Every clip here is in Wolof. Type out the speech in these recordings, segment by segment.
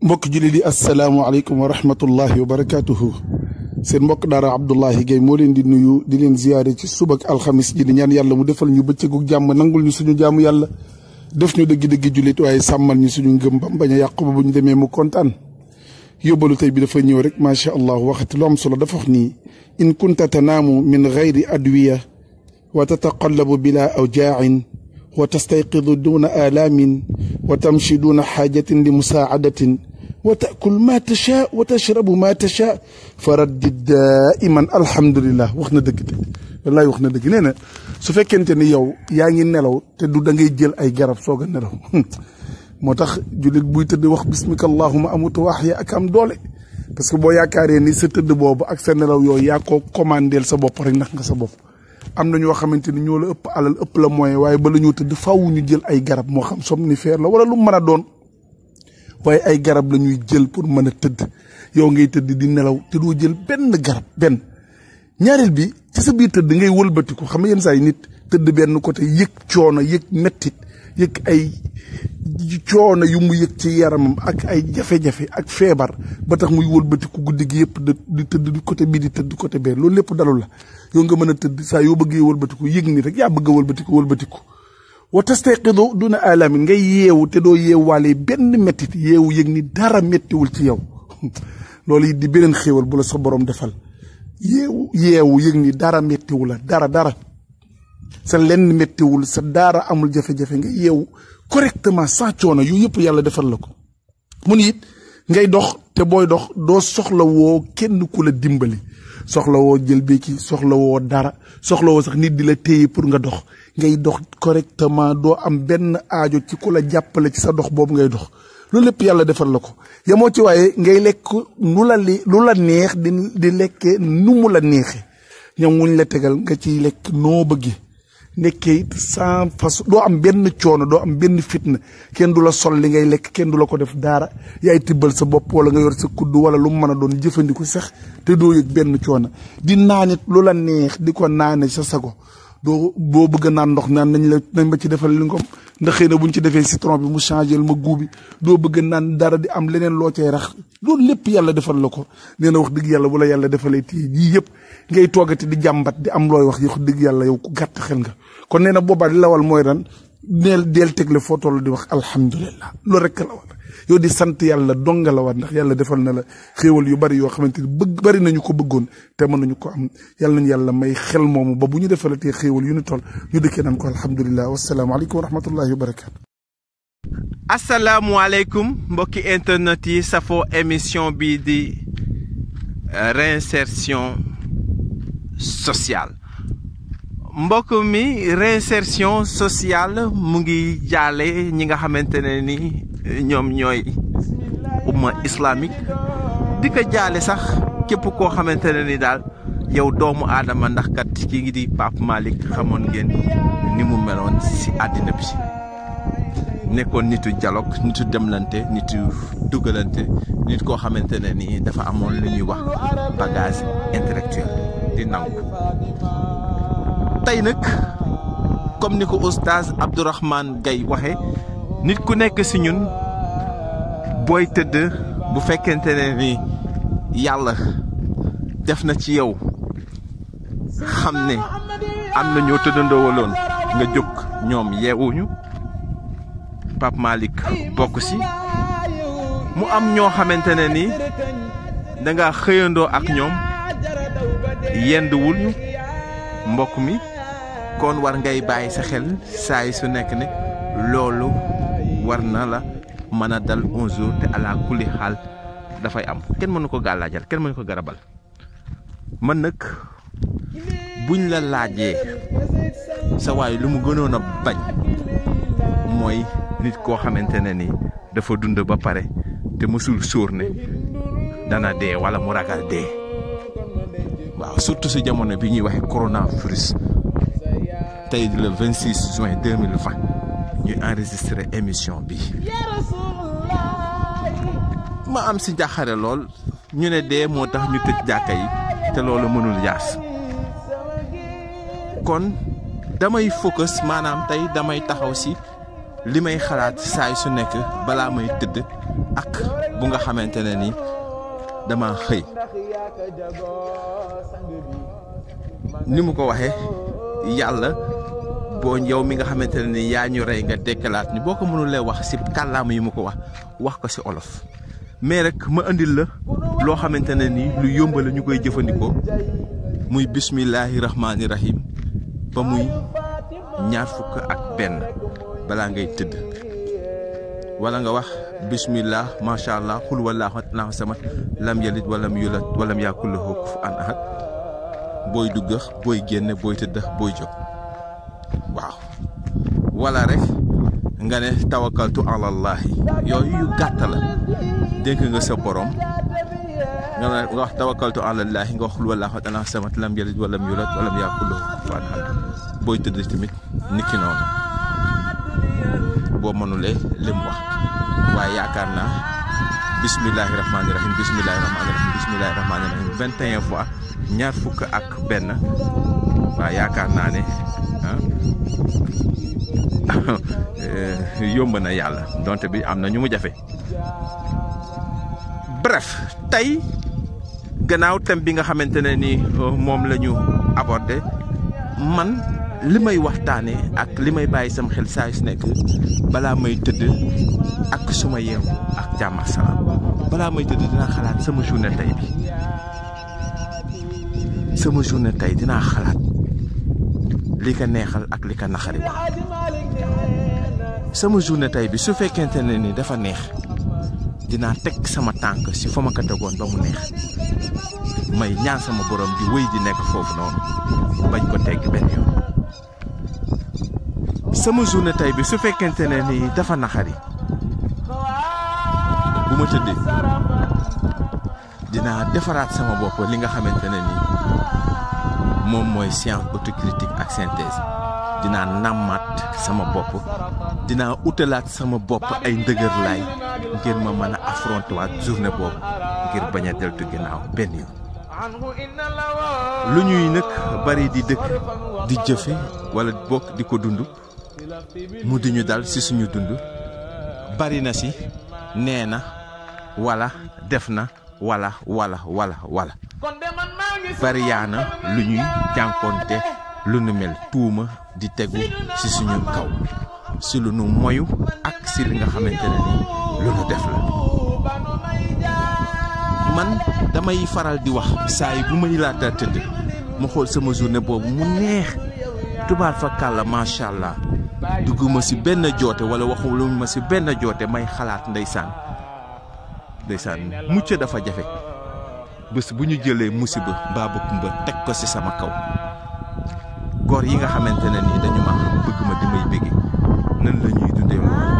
mbokk julli di asalaamaaleykum wa rahmatullahi wa barakaatuhu seen mbokk daara Abdoulahi Gaye moo leen di nuyu di leen ziyaare ci subak alxamis ji di ñaan yàlla mu defal ñu bëccëgu jàmm nangul ñu suñu jaamu yàlla def ñu dëgg-dëgg jullit waaye sàmmal ñu suñu ngëm bam bañ a yàqu ba bu ñu demee mu kontaan yóbbalu tey bi dafa ñëw rek macha allah waxati lu am solo dafa wax nii in kunta tanaamu min gayri adwiya wa tataqallabu bila awjaacin wa tastayqidu duna alaamin wa tamshi duna xaajatin li musaacadatin wa taakul ma tashaa wa tashrabu ma tashaa fa raddid daiman alhamdulillah wax na dëgg de wallaay wax na dëgg nee na su fekkente ni yow yaa ngi nelaw te du da ngay jël ay garab soog a nelaw moo tax jullit buy tëdd wax bismika allahuma amutu wa ahya ak am doole parce que boo yaakaaree ni sa tëdd boobu ak sa nelaw yooyu yaa ko commandeel sa bopp rek ndax nga sa bopp am na ñoo xamante ni ñoo la ëpp alal ëpp la moyen waaye ba la ñoo tëdd faaw ñu jël ay garab moo xam somnifère la wala lu mën a doon waaye ay garab la ñuy jël pour mën a tëdd yow ngay tëdd di nelaw te doo jël benn garab benn ñaareel bi ci sa biir tëdd ngay wëlbatiku xam nga yenn saa yi nit tëdd benn côté yëg coono yëg mettit yëg ay coono yu mu yëg ci yaramam ak ay jafe-jafe ak feebar ba tax muy wëlbatiku guddi gi yëpp di tëdd côté bii di tëdd côté bee loolu lépp dalu la yow nga mën a tëdd saa yoo bëggee wëlbatiku yëg ni rek yaa bëgg a wëlbatiku wa tastayqidu duna alamin ngay yeewu te doo yeewaale benn mettit yeewu yëg ni dara mettiwul ci yow loolu it di beneen xéewal bu la sa borom defal yeewu yëg ni dara mettiwu la dara sa lenn mettiwul sa dara amul jafe-jafe nga yeewu correctement sans coono yu yëpp yàlla defal la ko mu ni it ngay dox te booy dox doo soxla woo kenn ku la dimbali soxla woo jël béeki soxla woo dara soxla woo sax nit di la téye pour nga dox ngay dox correctement doo am benn aajo ci ku la jàppale ci sa dox boobu ngay dox loolu lépp yàlla defal la ko yemoo ci waaye ngay lekk lu la neex di lekkee nu mu la neexee ñoom wuñ la tegal nga ciy lekk noo bëggee nekkee it sans façon doo am benn coono doo am benn fitna kenn du la sol li ngay lekk kenn du la ko def dara yaay tibbal sa bopp wala nga yor sa kudd wala lu mu mën a doon jëfandiku sax te doo yëg benn coono di naanit lu la neex di ko naane sa sago doo boo bëgg naan ndox naan nañ ma ci defal li ngom ndax xëy na buñ ci defee citron bi mu changé ma goût bi doo bëgg naan dara di am leneen loo cay rax loolu lépp yàlla defal la ko nee na wax dëgg yàlla bu la yàlla defalee tii yii yëpp ngay toogati di jàmbat di am looy wax wax dëgg yàlla yow ku gàtt xel nga kon nee na boobaa li lawal mooy ran deel tegle foo toll di wax alhamdulillah loolu rek la war yow di sant yàlla donga la war ndax yàlla defal na la xéewal yu bari yoo xamante ni bari nañu ko bëggoon te mën nañu ko am yàlla nañu yàlla may xel moomu ba bu ñu defalatee xéewal yu ñu toll ñu dëkkee naan ko alhamdulillah wasalaamaaleykum wa rahmatullahi wa barakaatu. asalaamualeykum mbokki internet yi safoo émission bi di réinsertion sociale mbokk mi réinsertion sociale mu ngi jaale ñi nga xamante ne ni ñoom ñooy umma islamique di ko jaale sax képp koo xamante ne ni daal yow doomu aadama ndax kat ki ngi di Pape Malick xamoon ngeen ni mu meloon ci àddina bi nekkoon nitu dialogue nitu demlante nitu dugalante nit koo xamante ne ni dafa amoon lu ñuy wax bagage intellectuel di nangu tey nag comme ni ko oustaz Abdourahmane Gaye waxe nit ku nekk ci ñun booy tëdd bu fekkente ne ni yàlla def na ci yow xam ne am na ñoo tëddandoowaloon nga jóg ñoom yeewuñu Pape Malick bokk ci mu am ñoo xamante ne ni danga xëyandoo ak ñoom yenduwul ñu mbokk mi kon war ngay bàyyi sa xel saa yi su nekk ne loolu war na la mën a dal un jour te ala kulli xaal dafay am kenn mënu ko gàllaajal kenn mënu ko garabal man nag buñ la laajee sa waay lu mu gënoon a bañ mooy nit koo xamante ne ni dafa dund ba pare te mësul sóor ne dana dee wala mu ragal dee waaw surtout si jamono bi ñuy waxe coronavirus tey le 26 juin 2020 ñuy enregistré émission bi ma am si njàqare lool ñu ne dee moo tax ñu tëj jàkka yi te loolu mënul yaas kon damay focus maanaam tey damay taxaw si li may xalaat saay su nekk balaa may tëdd ak bu bu nga xamante ne ni dama xëy ni mu ko waxee yàlla boo yow mi nga xamante ne ni yaa ñu rey nga dekkalaat ni boo ko mënulee wax si kàllaama yi mu ko wax ko si olof mais rek ma indil la loo xamante ne ni lu yomb la ñu koy jëfandikoo muy bismillahi rahmaani rahim ba muy 21 balaa ngay tëdd wala nga wax bismillah macha allah xul wallaahu allahu samad lam yalid walam yulad walam yakul lahu kufuwan ahad booy duggax booy génn booy tëddax booy jóg waaw wala rek nga ne tawakkaltu ala allahi yooyu yu gàtt la dénk nga sa borom nga wax tawakkaltu ala allahi nga wax xul wallaahu allahu samad lam yalid walam yulad walam yakul lahu kufuwan ahad booy tëdd tamit niki noonu boo mënulee lim wax waaye yaakaar naa bismillahi rahmaani rahim bismillahi rahmaani rahim bismillahi rahmaani rahim 21 fois 21 waaw yaakaar naa ne yomb na yàlla donte bi am na ñu mu jafe. Bref tey gannaaw thème bi nga xamante ne ni moom la ñu abordé man li may waxtaanee ak li may bàyyi sam xel saa yu si nekk balaa may tëdd ak suma yeewu ak jàmm ak salaam balaa may tëdd dinaa xalaat sama journée tey bi sama journée tey dinaa xalaat li ko neexal ak li ko naxari wax sama journée tey bi su fekkente ne ni dafa neex dinaa teg sama tànk si fa ma ko tegoon ba mu neex may ñaan sama borom di wéy di nekk foofu noonu bañ ko tegg benn yoon. sama journée tey bi su fekkente ne ni dafa naxari bu ma tëddee dinaa defaraat sama bopp li nga xamante ne ni moom mooy science autocritique ak synthèse dinaa nàmmaat sama bopp dinaa utalaat sama bopp ay ndëgër laay ngir ma mën a affronter waat journée boobu ngir bañ a deltu ginnaaw benn yoon. lu ñuy nag bari di dëkk di jëfe wala bokk di ko dund mu di ñu dal ci suñu dund bari na ci nee na wala def na wala bari yaa na lu ñuy jànkoonte lu nu mel tuuma di tegu ci suñu kaw ci lu nu moyu ak ci li nga xamante ne ni lu nu def la. man damay faral di wax saa yi bu may laata tëdd ma xool sama journée boobu mu neex tubaar fa kàlla macha allah dugguma ci benn joote wala waxuluma ci benn joote may xalaat ndeysaan mucc dafa jafe bés bu ñu jëlee musiba mbaa ba kumba teg ko ci sama kaw góor yi nga xamante ne nii dañu ma xam bëgg ma di may bëgge nan la ñuy dundee loolu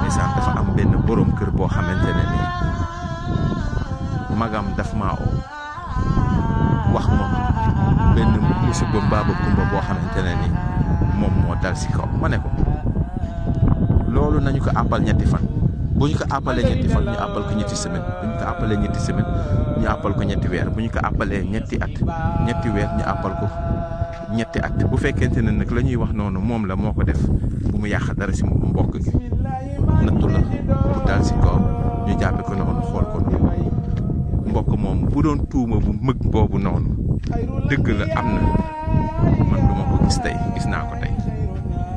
ndeysaan dafa am benn borom kër boo xamante ne nii magam daf maa oo wax ma benn musiba mbaa ba kumba boo xamante ne nii moom moo dal ci kaw ma ne ko loolu nañu ko àppal ñetti fan bu ñu ko àppalee ñetti fan ñu àppal ko ñetti semaine bu ñu ko àppalee ñetti semaine ñu àppal ko ñetti weer bu ñu ko àppalee ñetti at ñetti weer ñu àppal ko ñetti at bu fekkente ne nag la ñuy wax noonu moom la moo ko def bu mu yàq dara ci mbokk gi nattu la bu dal ci kaw ñu jàppe ko noonu xool ko noonu mbokk moom bu doon tuuma bu mëg boobu noonu dëgg la am na man du ma ko gis tey gis naa ko tey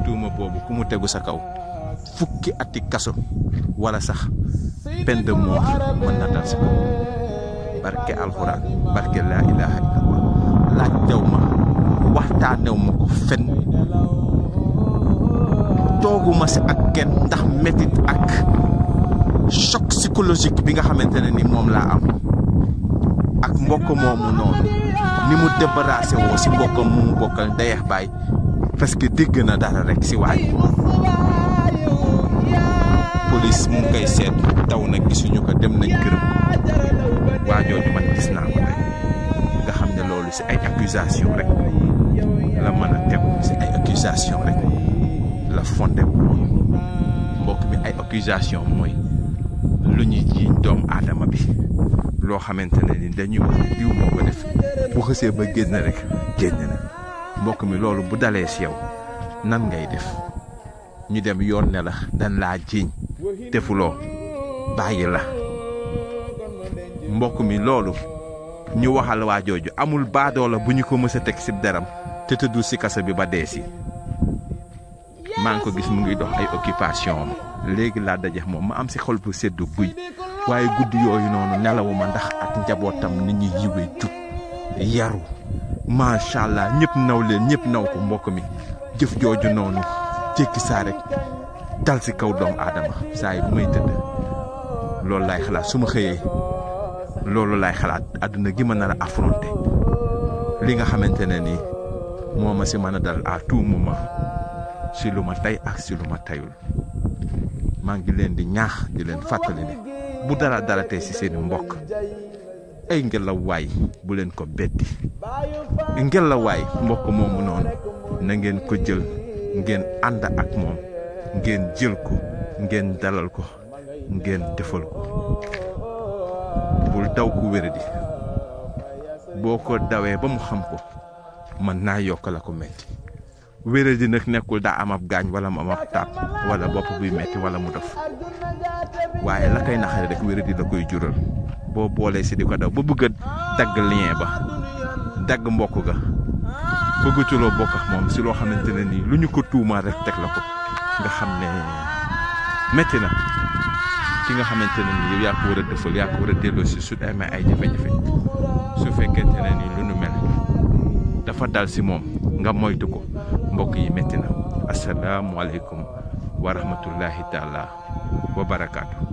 tuuma boobu ku mu tegu sa kaw fukki ati kaso wala sax peine de mort mën na dal sa kaw barke alxuraan barke laa ilaha illallah laaj tew ma waxtaanew ma ko fen tooguma si ak kenn ndax métit ak choc psychologique bi nga xamante ne ni moom laa am ak mbokk moomu noonu ni mu débarrassé woo si mbokkam mu bokkal dayeex baay parce que dégg na dara rek si waaj police mu ngi koy seet daw na gisuñu ko dem nañ këram waajooju man gis naa ko tey nga xam ne loolu si ay accusation rek la mën a tegu si ay accusation rek la fondé mbokk mi ay accusation mooy lu ñuy jiiñ doomu aadama bi loo xamante ne ni dañuy wax diw moo ko def bu xësee ba génn rek génn na mbokk mi loolu bu dalee si yow nan ngay def ñu dem yoon ne la dañ laa jiiñ defuloo bàyyi la mbokk mi loolu ñu waxal waa jooju amul baadoola bu ñu ko mës a teg si deram te tëddul si kaso bi ba dee si maa ngi ko gis mu ngi dox ay occupation am léegi laa dajex moom ma am si xol bu seddu buy waaye guddi yooyu noonu nelawuma ndax ak njabootam ni ñuy yiwee jub yaru macha allah ñëpp naw leen ñëpp naw ko mbokk mi jëf jooju noonu jékki saa rek dal si kaw doomu aadama saa yi bu may tëdd loolu laay xalaat su ma xëyee loolu laay xalaat àdduna gi ma nar a affronté li nga xamante ne nii moo ma si mën a dal à tout moment si lu ma tey ak si lu ma tayul maa ngi leen di ñaax di leen fàttali ne bu dara tey si seeni mbokk ay ngelawaay bu leen ko beddi ngelawaay mbokk moomu noonu na ngeen ko jël ngeen ànd ak moom ngeen jël ko ngeen dalal ko ngeen defal ko bul daw ku wéradi boo ko dawee ba mu xam ko mën naa yokk la ko metti wéradi nag nekkul daa am ab gaañ wala mu am ab taab wala bopp buy metti wala mu dof waaye la koy naxare rek wéradi la koy jural boo boolee si di ko daw ba bëgg a dagg lien ba dagg mbokk ga bëggatuloo bokk ak moom si loo xamante ne nii lu ñu ko tuumaa rek teg la ko nga xam ne metti na ki nga xamante ne nii yow yaa ko war a defal yaa ko war a delloo si su amee ay jafe-jafe su fekkente ne nii lu nu mel dafa dal si moom nga moytu ko mbokk yi metti na asalaamualeykum wa rahmatullahi taala wa barakaatu.